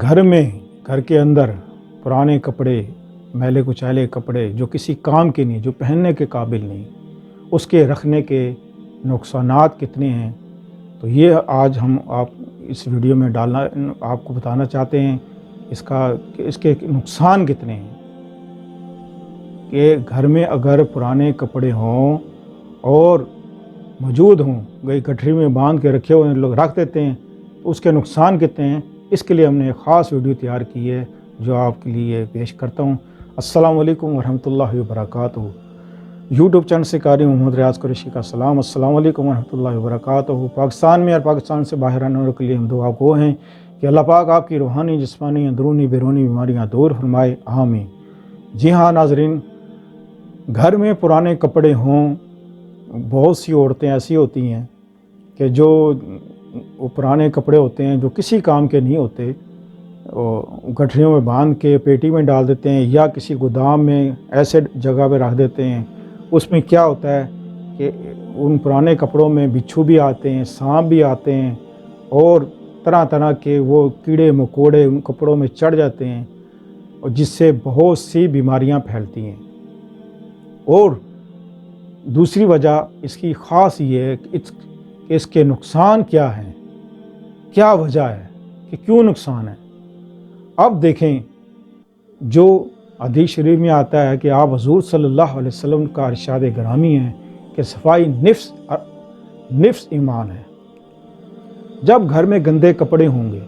घर में, घर के अंदर पुराने कपड़े, मैले कुचैले कपड़े जो किसी काम के नहीं, जो पहनने के काबिल नहीं, उसके रखने के नुकसानात कितने हैं, तो ये आज हम आप इस वीडियो में डालना आपको बताना चाहते हैं इसके नुकसान कितने हैं। कि घर में अगर पुराने कपड़े हों और मौजूद हों, गई गठरी में बांध के रखे हुए लोग रख देते हैं, तो उसके नुकसान कितने हैं, इसके लिए हमने एक ख़ास वीडियो तैयार की है जो आपके लिए पेश करता हूँ। अस्सलाम वालेकुम वरहमतुल्लाहि वबरकातुहू। यूट्यूब चैनल से कारी मोहम्मद रियाज कुरैशी का सलाम। अस्सलाम वालेकुम वरहमतुल्लाहि वबरकातुहू। पाकिस्तान में और पाकिस्तान से बाहर आने वालों के लिए हम दुआ गो हैं कि अल्लाह पाक आपकी रूहानी, जिस्मानी, अंदरूनी, बैरूनी बीमारियाँ दूर फरमाए, आमीन। जी हाँ नाज़रीन, घर में पुराने कपड़े हों, बहुत सी औरतें ऐसी होती हैं कि जो वो पुराने कपड़े होते हैं जो किसी काम के नहीं होते, गठरियों में बांध के पेटी में डाल देते हैं या किसी गोदाम में ऐसे जगह पे रख देते हैं। उसमें क्या होता है कि उन पुराने कपड़ों में बिच्छू भी आते हैं, सांप भी आते हैं और तरह तरह के वो कीड़े मकोड़े उन कपड़ों में चढ़ जाते हैं, और जिससे बहुत सी बीमारियां फैलती हैं। और दूसरी वजह इसकी ख़ास ये है कि इसके नुकसान क्या हैं, क्या वजह है कि क्यों नुकसान है। अब देखें, जो हदीस शरीफ में आता है कि आप हुज़ूर सल्लल्लाहु अलैहि वसल्लम का इरशाद ग्रामी है कि सफाई निफ्स ईमान है। जब घर में गंदे कपड़े होंगे,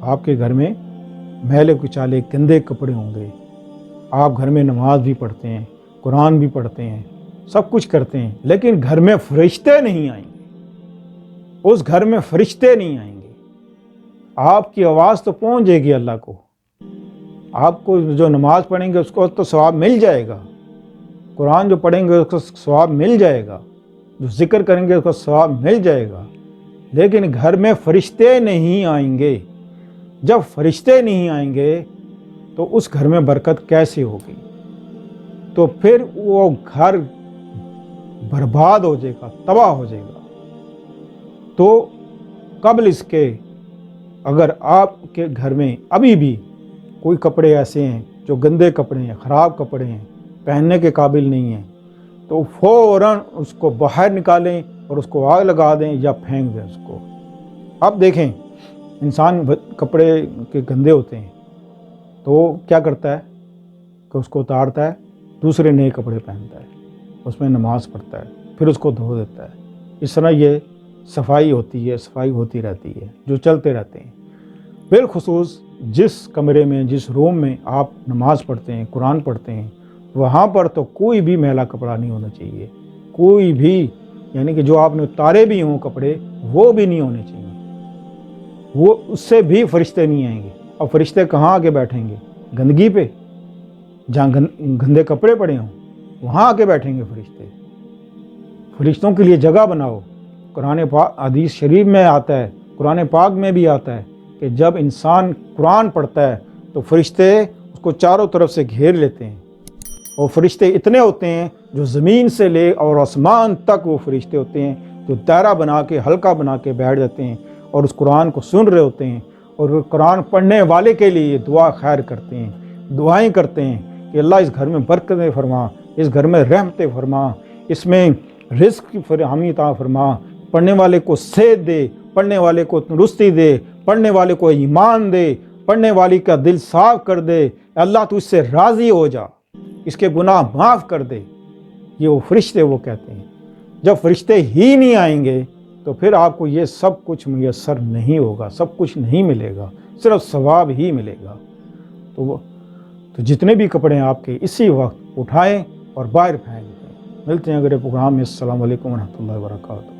आपके घर में मैले कुचैले गंदे कपड़े होंगे, आप घर में नमाज भी पढ़ते हैं, कुरान भी पढ़ते हैं, सब कुछ करते हैं, लेकिन घर में फरिश्ते नहीं आएंगे, उस घर में फरिश्ते नहीं आएंगे। आपकी आवाज़ तो पहुंच जाएगी अल्लाह को, आपको जो नमाज पढ़ेंगे उसको तो सवाब मिल जाएगा, कुरान जो पढ़ेंगे उसको सवाब मिल जाएगा, जो जिक्र करेंगे उसको सवाब मिल जाएगा, लेकिन घर में फरिश्ते नहीं आएंगे। जब फरिश्ते नहीं आएंगे तो उस घर में बरकत कैसे होगी? तो फिर वो घर बर्बाद हो जाएगा, तबाह हो जाएगा। तो कबल इसके, अगर आपके घर में अभी भी कोई कपड़े ऐसे हैं जो गंदे कपड़े हैं, ख़राब कपड़े हैं, पहनने के काबिल नहीं हैं, तो फ़ौरन उसको बाहर निकालें और उसको आग लगा दें या फेंक दें उसको। अब देखें, इंसान कपड़े के गंदे होते हैं तो क्या करता है कि उसको उतारता है, दूसरे नए कपड़े पहनता है, उसमें नमाज पढ़ता है, फिर उसको धो देता है। इस तरह ये सफाई होती है, सफाई होती रहती है, जो चलते रहते हैं। बिलखुसूस जिस कमरे में, जिस रूम में आप नमाज पढ़ते हैं, कुरान पढ़ते हैं, वहाँ पर तो कोई भी मैला कपड़ा नहीं होना चाहिए, कोई भी, यानी कि जो आपने उतारे भी हों कपड़े वो भी नहीं होने चाहिए। वो उससे भी फरिश्ते नहीं आएंगे। और फरिश्ते कहाँ आके बैठेंगे? गंदगी पे, जहाँ गंदे कपड़े पड़े हों वहाँ आके बैठेंगे फरिश्ते। फरिश्तों के लिए जगह बनाओ। कुरान पाक, हदीस शरीफ में आता है, कुरान पाक में भी आता है कि जब इंसान कुरान पढ़ता है तो फरिश्ते उसको चारों तरफ से घेर लेते हैं, और फरिश्ते इतने होते हैं जो ज़मीन से ले और आसमान तक वो फरिश्ते होते हैं, जो दायरा बना के, हल्का बना के बैठ जाते हैं और उस कुरान को सुन रहे होते हैं, और वो कुरान पढ़ने वाले के लिए दुआ खैर करते हैं, दुआएं करते हैं कि अल्लाह इस घर में बरकतें फरमा, इस घर में रहमतें फरमा, इसमें रिज़्क़ की फराहमी अता फरमा, पढ़ने वाले को सेहत दे, पढ़ने वाले को तंदुरुस्ती दे, पढ़ने वाले को ईमान दे, पढ़ने वाली का दिल साफ कर दे, अल्लाह तू इससे राज़ी हो जा, इसके गुनाह माफ़ कर दे। ये वो फरिश्ते वो कहते हैं। जब फरिश्ते ही नहीं आएंगे तो फिर आपको ये सब कुछ मुयस्सर नहीं होगा, सब कुछ नहीं मिलेगा, सिर्फ सवाब ही मिलेगा। तो जितने भी कपड़े हैं आपके, इसी वक्त उठाएं और बाहर फेंक दें। मिलते हैं अगले प्रोग्राम में। अस्सलाम वालेकुम व रहमतुल्लाहि व बरकातुहू।